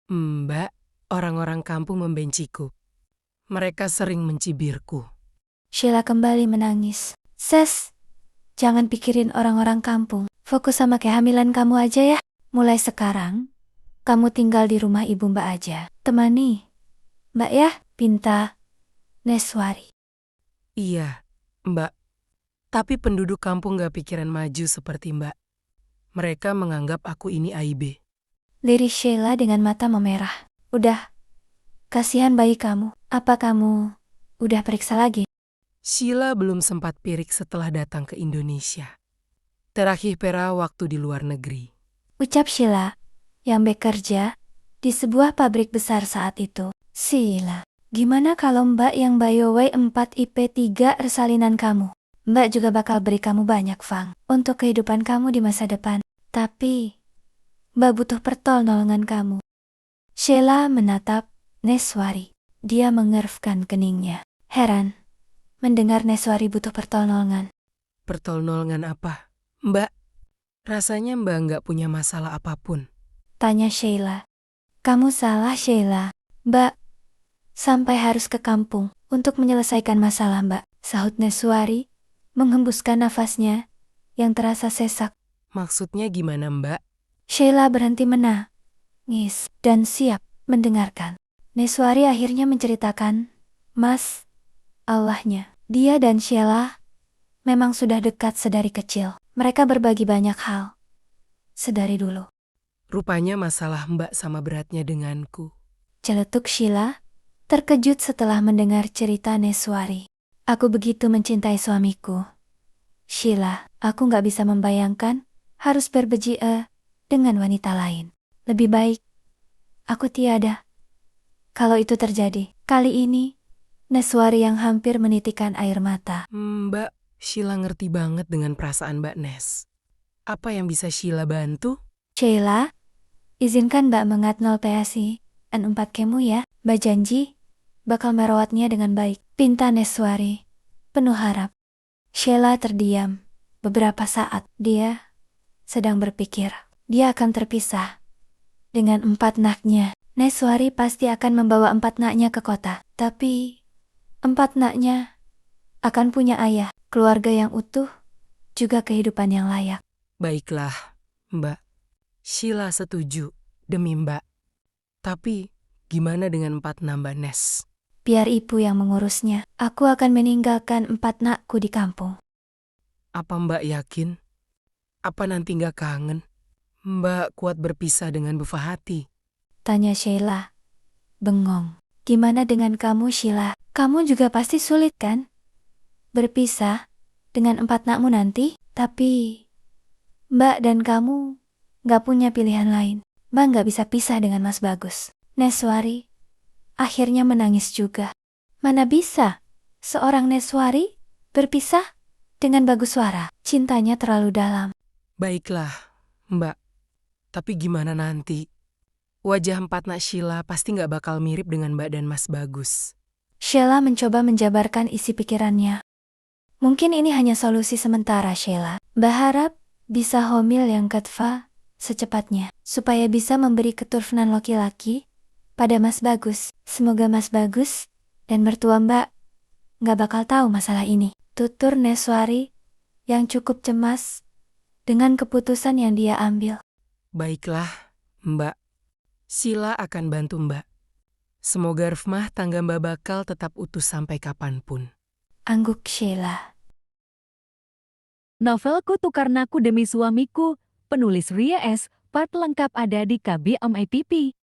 Mbak, orang-orang kampung membenciku. Mereka sering mencibirku. Sheila kembali menangis. Ses, jangan pikirin orang-orang kampung. Fokus sama kehamilan kamu aja ya. Mulai sekarang, kamu tinggal di rumah ibu Mbak aja. Temani Mbak ya, pinta Neswari. Iya, Mbak. Tapi penduduk kampung gak pikiran maju seperti Mbak. Mereka menganggap aku ini AIB. Liris Sheila dengan mata memerah. Udah, kasihan bayi kamu. Apa kamu udah periksa lagi? Sheila belum sempat pirik setelah datang ke Indonesia. Terakhir pera waktu di luar negeri. Ucap Sheila, yang bekerja di sebuah pabrik besar saat itu. Sheila, gimana kalau Mbak yang Bayowei 4 IP 3 resalinan kamu? Mbak juga bakal beri kamu banyak fang untuk kehidupan kamu di masa depan. Tapi, Mbak butuh pertolongan kamu. Sheila menatap Neswari. Dia mengerfkan keningnya. Heran, mendengar Neswari butuh pertolongan. Pertolongan apa? Mbak, rasanya Mbak gak punya masalah apapun. Tanya Sheila. Kamu salah Sheila. Mbak, sampai harus ke kampung untuk menyelesaikan masalah Mbak, sahut Neswari, menghembuskan nafasnya yang terasa sesak. Maksudnya gimana Mbak? Sheila berhenti menangis dan siap mendengarkan. Neswari akhirnya menceritakan, Mas, Allahnya, dia dan Sheila memang sudah dekat sedari kecil. Mereka berbagi banyak hal sedari dulu. Rupanya masalah Mbak sama beratnya denganku. Celetuk Sheila, terkejut setelah mendengar cerita Neswari. Aku begitu mencintai suamiku. Sheila, aku gak bisa membayangkan harus dengan wanita lain. Lebih baik, aku tiada. Kalau itu terjadi, kali ini, Neswari yang hampir menitikkan air mata. Mbak, Sheila ngerti banget dengan perasaan Mbak Nes. Apa yang bisa Sheila bantu? Sheila, izinkan Mbak mengatnol PSI N4 kemu ya. Mbak janji, bakal merawatnya dengan baik. Pinta Neswari, penuh harap. Sheila terdiam. Beberapa saat, dia sedang berpikir, dia akan terpisah dengan 4 naknya. Neswari pasti akan membawa 4 naknya ke kota. Tapi, 4 naknya akan punya ayah, keluarga yang utuh, juga kehidupan yang layak. Baiklah, Mbak. Sheila setuju, demi Mbak. Tapi, gimana dengan 4 nambah Nes? Biar ibu yang mengurusnya. Aku akan meninggalkan 4 nakku di kampung. Apa Mbak yakin? Apa nanti gak kangen? Mbak kuat berpisah dengan Bu Fahati? Tanya Sheila. Bengong. Gimana dengan kamu Sheila? Kamu juga pasti sulit kan? Berpisah dengan 4 nakmu nanti? Tapi, Mbak dan kamu gak punya pilihan lain. Mbak gak bisa pisah dengan Mas Bagus. Neswari akhirnya menangis juga. Mana bisa seorang Neswari berpisah dengan Bagus Suara? Cintanya terlalu dalam. Baiklah, Mbak. Tapi gimana nanti? Wajah 4 nak Sheila pasti gak bakal mirip dengan Mbak dan Mas Bagus. Sheila mencoba menjabarkan isi pikirannya. Mungkin ini hanya solusi sementara Sheila. Berharap bisa hamil yang Katva secepatnya, supaya bisa memberi keturunan laki-laki pada Mas Bagus. Semoga Mas Bagus dan mertua Mbak gak bakal tahu masalah ini. Tutur Neswari yang cukup cemas dengan keputusan yang dia ambil. Baiklah, Mbak. Sheila akan bantu Mbak. Semoga rumah tangga Mbak bakal tetap utuh sampai kapanpun. Angguk Sheila. Novel Kutukarnaku Demi Suamiku, penulis Ria S. Part lengkap ada di KBMIPP.